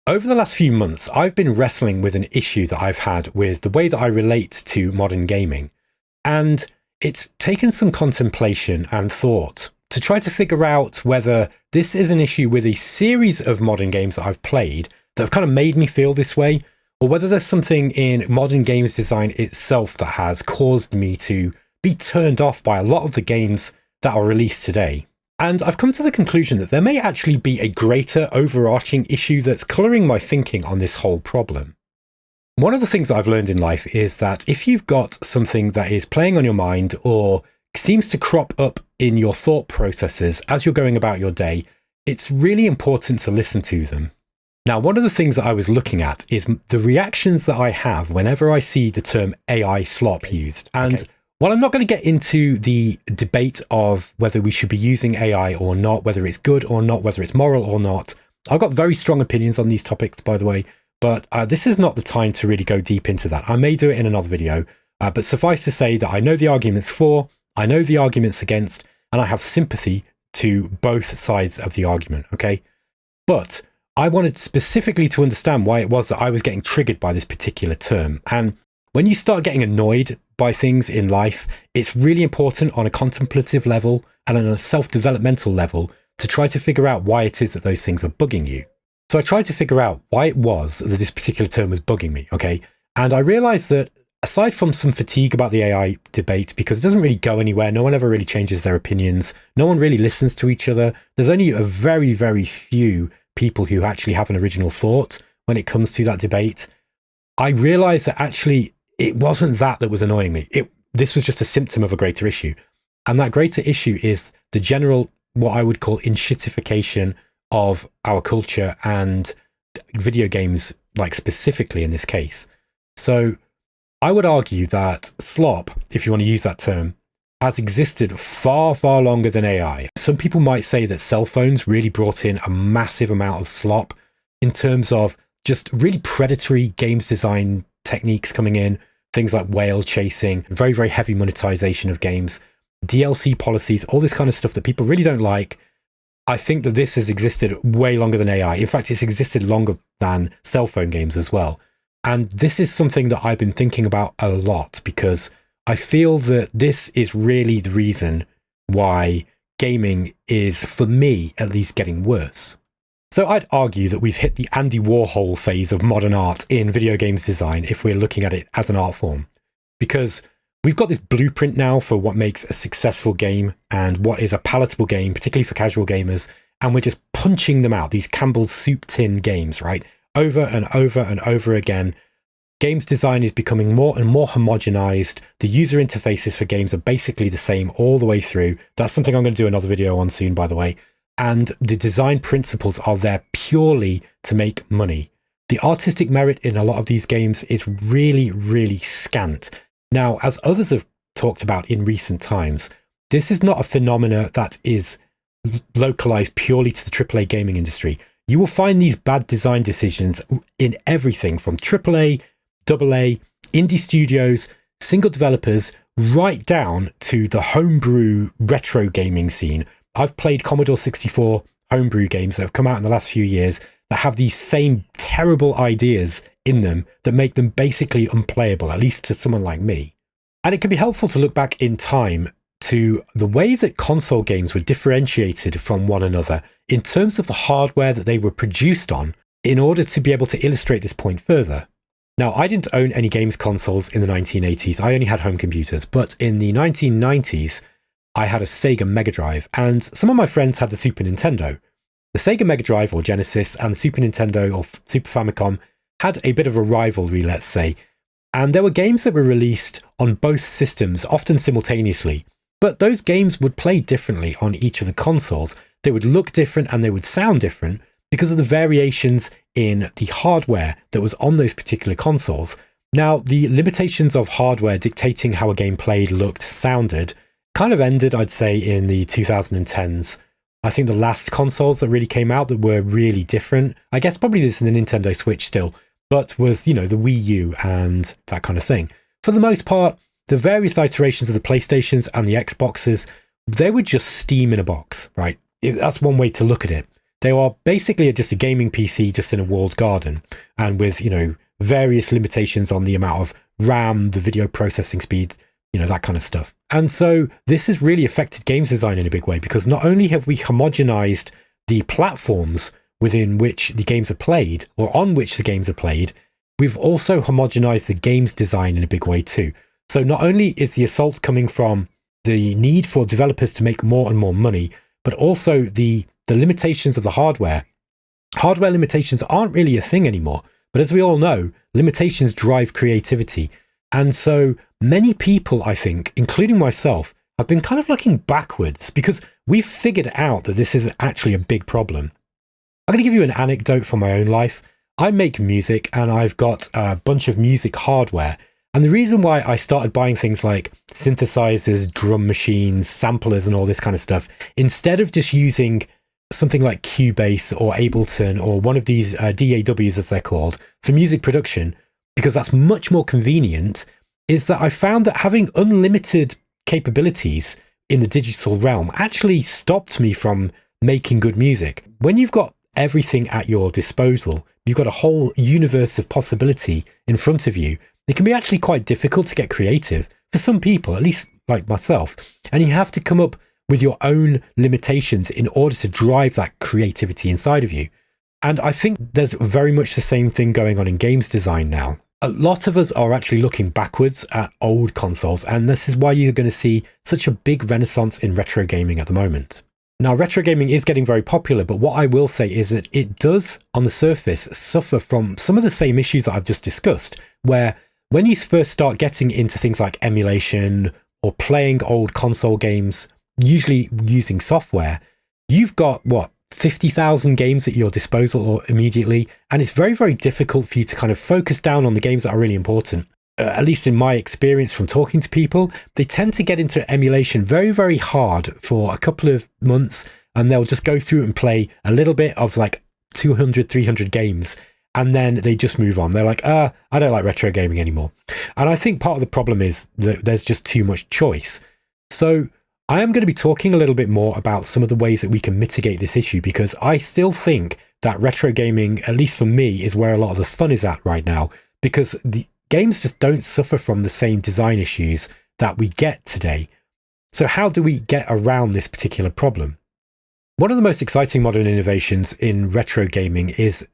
Over the last few months, I've been wrestling with an issue that I've had with the way that I relate to modern gaming. And it's taken some contemplation and thought to try to figure out whether this is an issue with a series of modern games that I've played that have kind of made me feel this way, or whether there's something in modern games design itself that has caused me to be turned off by a lot of the games that are released today. And I've come to the conclusion that there may actually be a greater overarching issue that's colouring my thinking on this whole problem. One of the things that I've learned in life is that if you've got something that is playing on your mind or seems to crop up in your thought processes as you're going about your day, it's really important to listen to them. Now, one of the things that I was looking at is the reactions that I have whenever I see the term AI slop used. And while I'm not going to get into the debate of whether we should be using AI or not, whether it's good or not, whether it's moral or not, I've got very strong opinions on these topics, by the way, but this is not the time to really go deep into that. I may do it in another video, but suffice to say that I know the arguments for, I know the arguments against, and I have sympathy to both sides of the argument, okay? But I wanted specifically to understand why it was that I was getting triggered by this particular term. And when you start getting annoyed by things in life, it's really important on a contemplative level and on a self-developmental level to try to figure out why it is that those things are bugging you. So I tried to figure out why it was that this particular term was bugging me, okay? And I realized that aside from some fatigue about the AI debate, because it doesn't really go anywhere, no one ever really changes their opinions, no one really listens to each other, there's only a very, very few people who actually have an original thought when it comes to that debate. I realized that actually it wasn't that was annoying me. This was just a symptom of a greater issue. And that greater issue is the general, what I would call inshittification of our culture and video games, like specifically in this case. So I would argue that slop, if you want to use that term, has existed far, far longer than AI. Some people might say that cell phones really brought in a massive amount of slop in terms of just really predatory games design techniques coming in, things like whale chasing, very, very heavy monetization of games, DLC policies, all this kind of stuff that people really don't like. I think that this has existed way longer than AI. In fact, it's existed longer than cell phone games as well. And this is something that I've been thinking about a lot because I feel that this is really the reason why gaming is, for me, at least getting worse. So I'd argue that we've hit the Andy Warhol phase of modern art in video games design if we're looking at it as an art form. Because we've got this blueprint now for what makes a successful game and what is a palatable game, particularly for casual gamers, and we're just punching them out, these Campbell's soup tin games, right? Over and over and over again. Games design is becoming more and more homogenized. The user interfaces for games are basically the same all the way through. That's something I'm going to do another video on soon, by the way. And the design principles are there purely to make money. The artistic merit in a lot of these games is really, really scant. Now, as others have talked about in recent times, this is not a phenomena that is localized purely to the AAA gaming industry. You will find these bad design decisions in everything from AAA, AA, indie studios, single developers, right down to the homebrew retro gaming scene. I've played Commodore 64 homebrew games that have come out in the last few years that have these same terrible ideas in them that make them basically unplayable, at least to someone like me. And it can be helpful to look back in time to the way that console games were differentiated from one another in terms of the hardware that they were produced on in order to be able to illustrate this point further. Now, I didn't own any games consoles in the 1980s. I only had home computers. But in the 1990s, I had a Sega Mega Drive, and some of my friends had the Super Nintendo. The Sega Mega Drive or Genesis and the Super Nintendo or Super Famicom had a bit of a rivalry, let's say. And there were games that were released on both systems, often simultaneously. But those games would play differently on each of the consoles. They would look different and they would sound different because of the variations in the hardware that was on those particular consoles. Now, the limitations of hardware dictating how a game played, looked, sounded kind of ended, I'd say, in the 2010s. I think the last consoles that really came out that were really different, I guess probably this is the Nintendo Switch still, but was, the Wii U and that kind of thing. For the most part, the various iterations of the PlayStations and the Xboxes, they were just Steam in a box, right? That's one way to look at it. they are basically just a gaming PC just in a walled garden, and with, you know, various limitations on the amount of RAM, the video processing speed, you know, that kind of stuff. And so this has really affected games design in a big way, because not only have we homogenized the platforms within which the games are played, or on which the games are played, we've also homogenized the games design in a big way too. So not only is the assault coming from the need for developers to make more and more money, but also the limitations of the hardware. Hardware limitations aren't really a thing anymore, but as we all know, limitations drive creativity. And so many people, I think, including myself, have been kind of looking backwards because we've figured out that this is actually a big problem. I'm going to give you an anecdote from my own life. I make music and I've got a bunch of music hardware. And the reason why I started buying things like synthesizers, drum machines, samplers, and all this kind of stuff, instead of just using something like Cubase or Ableton or one of these DAWs, as they're called, for music production, because that's much more convenient, is that I found that having unlimited capabilities in the digital realm actually stopped me from making good music. When you've got everything at your disposal, you've got a whole universe of possibility in front of you, it can be actually quite difficult to get creative for some people, at least like myself. And you have to come up with your own limitations in order to drive that creativity inside of you. And I think there's very much the same thing going on in games design now. A lot of us are actually looking backwards at old consoles, and this is why you're going to see such a big renaissance in retro gaming at the moment. Now, retro gaming is getting very popular, but what I will say is that it does, on the surface, suffer from some of the same issues that I've just discussed, where when you first start getting into things like emulation or playing old console games, usually using software, you've got, 50,000 games at your disposal immediately, and it's very, very difficult for you to kind of focus down on the games that are really important. At least in my experience from talking to people, they tend to get into emulation very, very hard for a couple of months, and they'll just go through and play a little bit of like 200, 300 games, and then they just move on. They're like, I don't like retro gaming anymore. And I think part of the problem is that there's just too much choice. So I am going to be talking a little bit more about some of the ways that we can mitigate this issue, because I still think that retro gaming, at least for me, is where a lot of the fun is at right now, because the games just don't suffer from the same design issues that we get today. So how do we get around this particular problem? One of the most exciting modern innovations in retro gaming is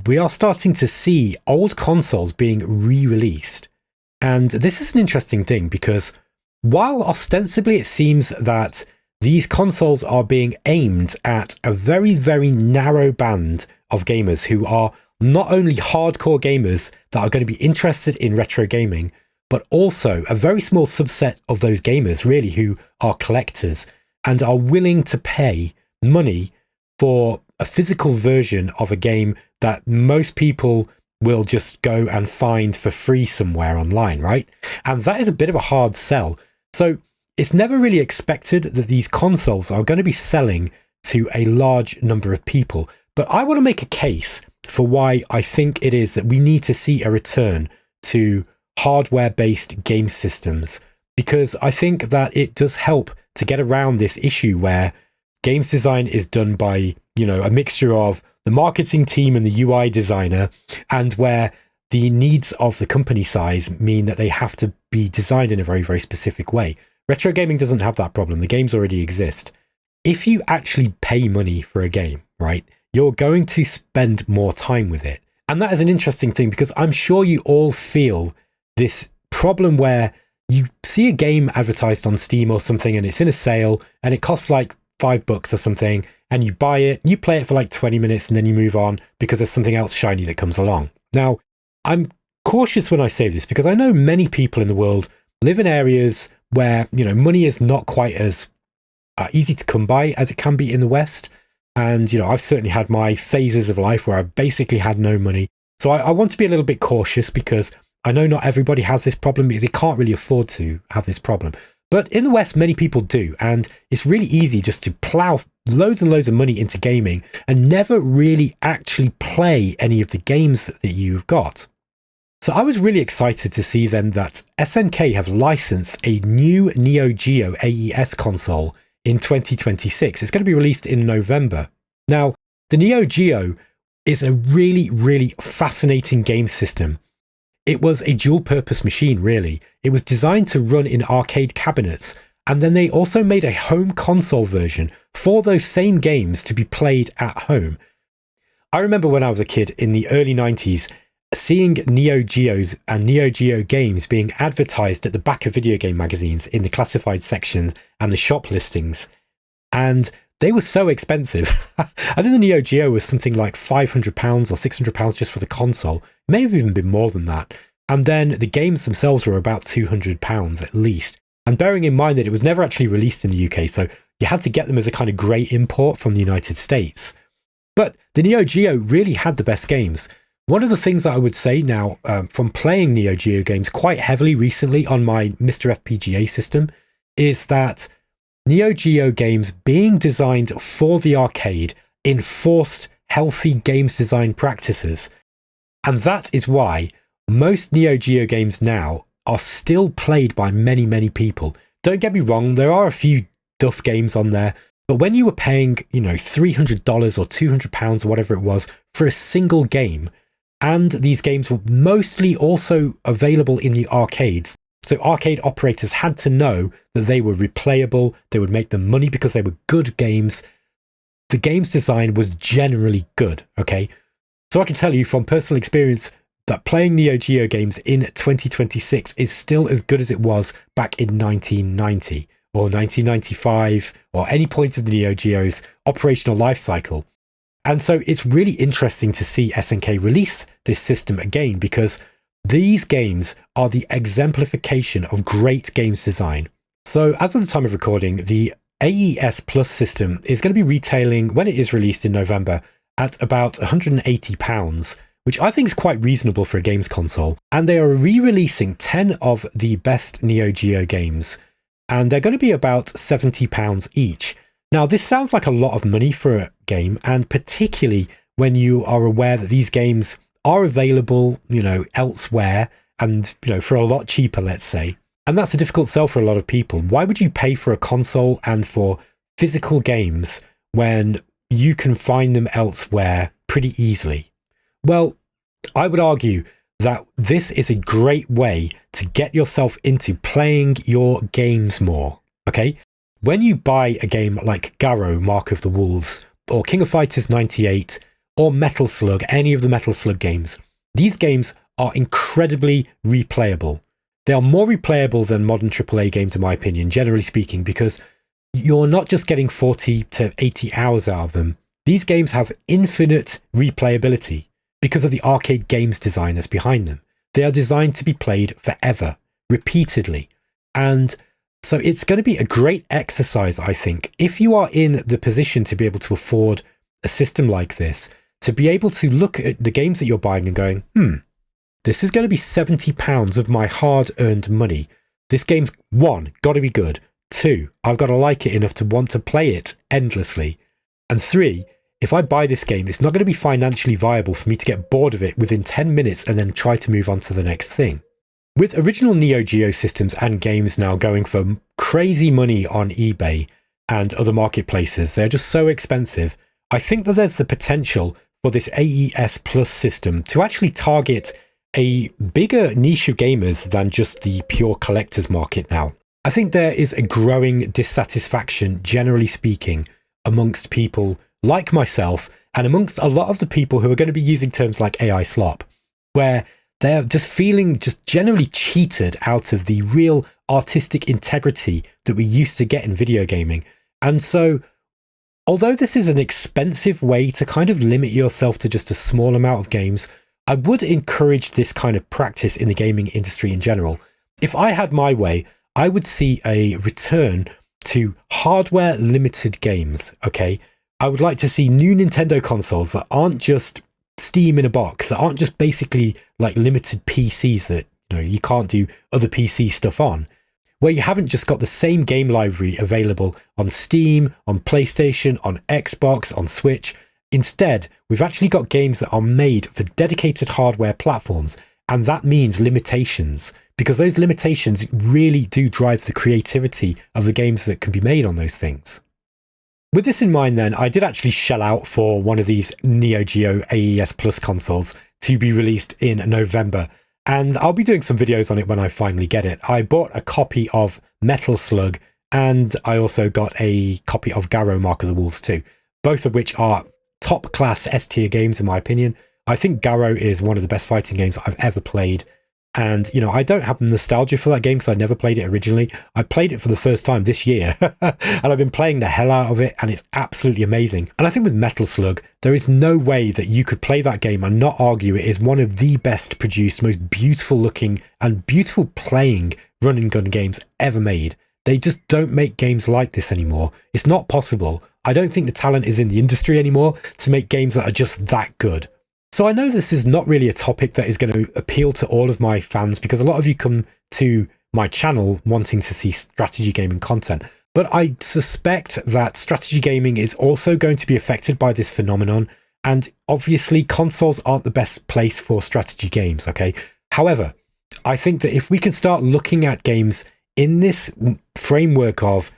we are starting to see old consoles being re-released. And this is an interesting thing, because while ostensibly it seems that these consoles are being aimed at a very, very narrow band of gamers who are not only hardcore gamers that are going to be interested in retro gaming, but also a very small subset of those gamers really who are collectors and are willing to pay money for a physical version of a game that most people will just go and find for free somewhere online, right? And that is a bit of a hard sell. So it's never really expected that these consoles are going to be selling to a large number of people. But I want to make a case for why I think it is that we need to see a return to hardware-based game systems, because I think that it does help to get around this issue where games design is done by, a mixture of the marketing team and the UI designer, and where the needs of the company size mean that they have to be designed in a very, very specific way. Retro gaming doesn't have that problem. The games already exist. If you actually pay money for a game, right, you're going to spend more time with it. And that is an interesting thing, because I'm sure you all feel this problem where you see a game advertised on Steam or something and it's in a sale and it costs like $5 or something, and you buy it, you play it for like 20 minutes and then you move on because there's something else shiny that comes along. Now, I'm cautious when I say this, because I know many people in the world live in areas where, money is not quite as easy to come by as it can be in the West. And, I've certainly had my phases of life where I've basically had no money. So I want to be a little bit cautious, because I know not everybody has this problem. They can't really afford to have this problem. But in the West, many people do. And it's really easy just to plow loads and loads of money into gaming and never really actually play any of the games that you've got. So I was really excited to see then that SNK have licensed a new Neo Geo AES console in 2026. It's going to be released in November. Now, The Neo Geo is a really, really fascinating game system. It was a dual-purpose machine, really. It was designed to run in arcade cabinets, and then they also made a home console version for those same games to be played at home. I remember when I was a kid in the early 90s, seeing Neo Geos and Neo Geo games being advertised at the back of video game magazines in the classified sections and the shop listings. And they were so expensive. I think the Neo Geo was something like £500 or £600 just for the console. It may have even been more than that. And then the games themselves were about £200 at least. And bearing in mind that it was never actually released in the UK, so you had to get them as a kind of grey import from the United States. But the Neo Geo really had the best games. One of the things that I would say now from playing Neo Geo games quite heavily recently on my Mr. FPGA system is that Neo Geo games being designed for the arcade enforced healthy games design practices. And that is why most Neo Geo games now are still played by many, many people. Don't get me wrong, there are a few duff games on there, but when you were paying, $300 or £200 or whatever it was for a single game, and these games were mostly also available in the arcades, so arcade operators had to know that they were replayable, they would make them money because they were good games. The games design was generally good, okay? So I can tell you from personal experience that playing Neo Geo games in 2026 is still as good as it was back in 1990 or 1995 or any point of the Neo Geo's operational life cycle. And so it's really interesting to see SNK release this system again because these games are the exemplification of great games design. So as of the time of recording, the AES Plus system is going to be retailing, when it is released in November, at about £180, which I think is quite reasonable for a games console. And they are re-releasing 10 of the best Neo Geo games, and they're going to be about £70 each. Now, this sounds like a lot of money for a game, and particularly when you are aware that these games are available, elsewhere and, for a lot cheaper, let's say. And that's a difficult sell for a lot of people. Why would you pay for a console and for physical games when you can find them elsewhere pretty easily? Well, I would argue that this is a great way to get yourself into playing your games more, okay? When you buy a game like Garrow, Mark of the Wolves, or King of Fighters 98, or Metal Slug, any of the Metal Slug games, these games are incredibly replayable. They are more replayable than modern AAA games, in my opinion, generally speaking, because you're not just getting 40 to 80 hours out of them. These games have infinite replayability because of the arcade games design that's behind them. They are designed to be played forever, repeatedly. And so it's going to be a great exercise, I think, if you are in the position to be able to afford a system like this, to be able to look at the games that you're buying and going, this is going to be £70 of my hard-earned money. This game's, 1, got to be good. 2, I've got to like it enough to want to play it endlessly. And 3, if I buy this game, it's not going to be financially viable for me to get bored of it within 10 minutes and then try to move on to the next thing. With original Neo Geo systems and games now going for crazy money on eBay and other marketplaces, they're just so expensive. I think that there's the potential for this AES Plus system to actually target a bigger niche of gamers than just the pure collectors market now. I think there is a growing dissatisfaction, generally speaking, amongst people like myself and amongst a lot of the people who are going to be using terms like AI slop, where they're just feeling just generally cheated out of the real artistic integrity that we used to get in video gaming. And so, although this is an expensive way to kind of limit yourself to just a small amount of games, I would encourage this kind of practice in the gaming industry in general. If I had my way, I would see a return to hardware limited games, okay? I would like to see new Nintendo consoles that aren't just Steam in a box, that aren't just basically like limited PCs that you can't do other PC stuff on, where you haven't just got the same game library available on Steam, on PlayStation, on Xbox, on Switch. Instead, we've actually got games that are made for dedicated hardware platforms, and that means limitations, because those limitations really do drive the creativity of the games that can be made on those things. With this in mind then, I did actually shell out for one of these NeoGeo AES Plus consoles to be released in November. And I'll be doing some videos on it when I finally get it. I bought a copy of Metal Slug, and I also got a copy of Garrow Mark of the Wolves too, both of which are top class S tier games in my opinion. I think Garrow is one of the best fighting games I've ever played. And, you know, I don't have nostalgia for that game because I never played it originally. I played it for the first time this year and I've been playing the hell out of it, and it's absolutely amazing. And I think with Metal Slug, there is no way that you could play that game and not argue it is one of the best produced, most beautiful looking and beautiful playing run and gun games ever made. They just don't make games like this anymore. It's not possible. I don't think the talent is in the industry anymore to make games that are just that good. So I know this is not really a topic that is going to appeal to all of my fans, because a lot of you come to my channel wanting to see strategy gaming content. But I suspect that strategy gaming is also going to be affected by this phenomenon. And obviously consoles aren't the best place for strategy games, okay? However, I think that if we can start looking at games in this framework of,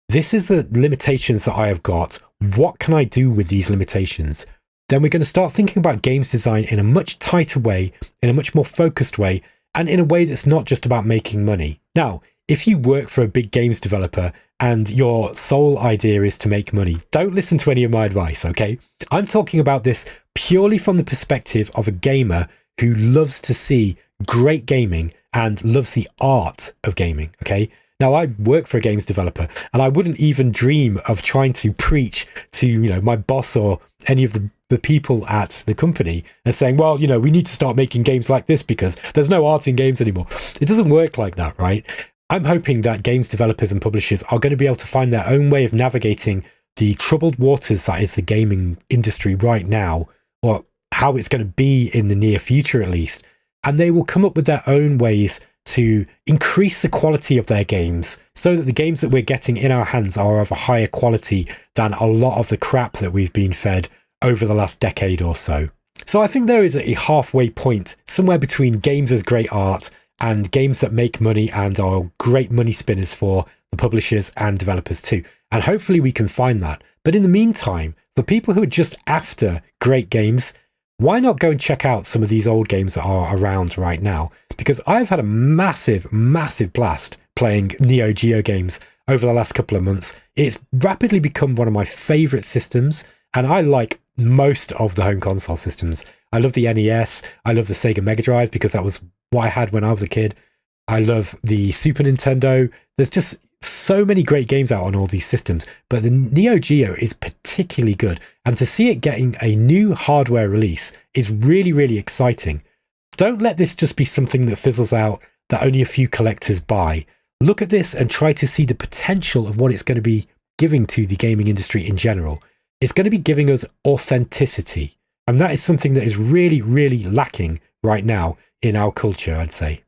this is the limitations that I have got, what can I do with these limitations? Then we're going to start thinking about games design in a much tighter way, in a much more focused way, and in a way that's not just about making money. Now, if you work for a big games developer and your sole idea is to make money, don't listen to any of my advice, okay? I'm talking about this purely from the perspective of a gamer who loves to see great gaming and loves the art of gaming, okay? Now, I work for a games developer, and I wouldn't even dream of trying to preach to, you know, my boss or any of the people at the company and saying, well, you know, we need to start making games like this because there's no art in games anymore. It doesn't work like that, right? I'm hoping that games developers and publishers are going to be able to find their own way of navigating the troubled waters that is the gaming industry right now, or how it's going to be in the near future at least. And they will come up with their own ways to increase the quality of their games so that the games that we're getting in our hands are of a higher quality than a lot of the crap that we've been fed over the last decade or so. So I think there is a halfway point somewhere between games as great art and games that make money and are great money spinners for the publishers and developers too. And hopefully we can find that. But in the meantime, for people who are just after great games, why not go and check out some of these old games that are around right now? Because I've had a massive, massive blast playing Neo Geo games over the last couple of months. It's rapidly become one of my favorite systems, and I like most of the home console systems. I love the NES. I love the Sega Mega Drive because that was what I had when I was a kid. I love the Super Nintendo. There's just so many great games out on all these systems, but the Neo Geo is particularly good. And to see it getting a new hardware release is really, really exciting. Don't let this just be something that fizzles out, that only a few collectors buy. Look at this and try to see the potential of what it's going to be giving to the gaming industry in general. It's going to be giving us authenticity. And that is something that is really, really lacking right now in our culture, I'd say.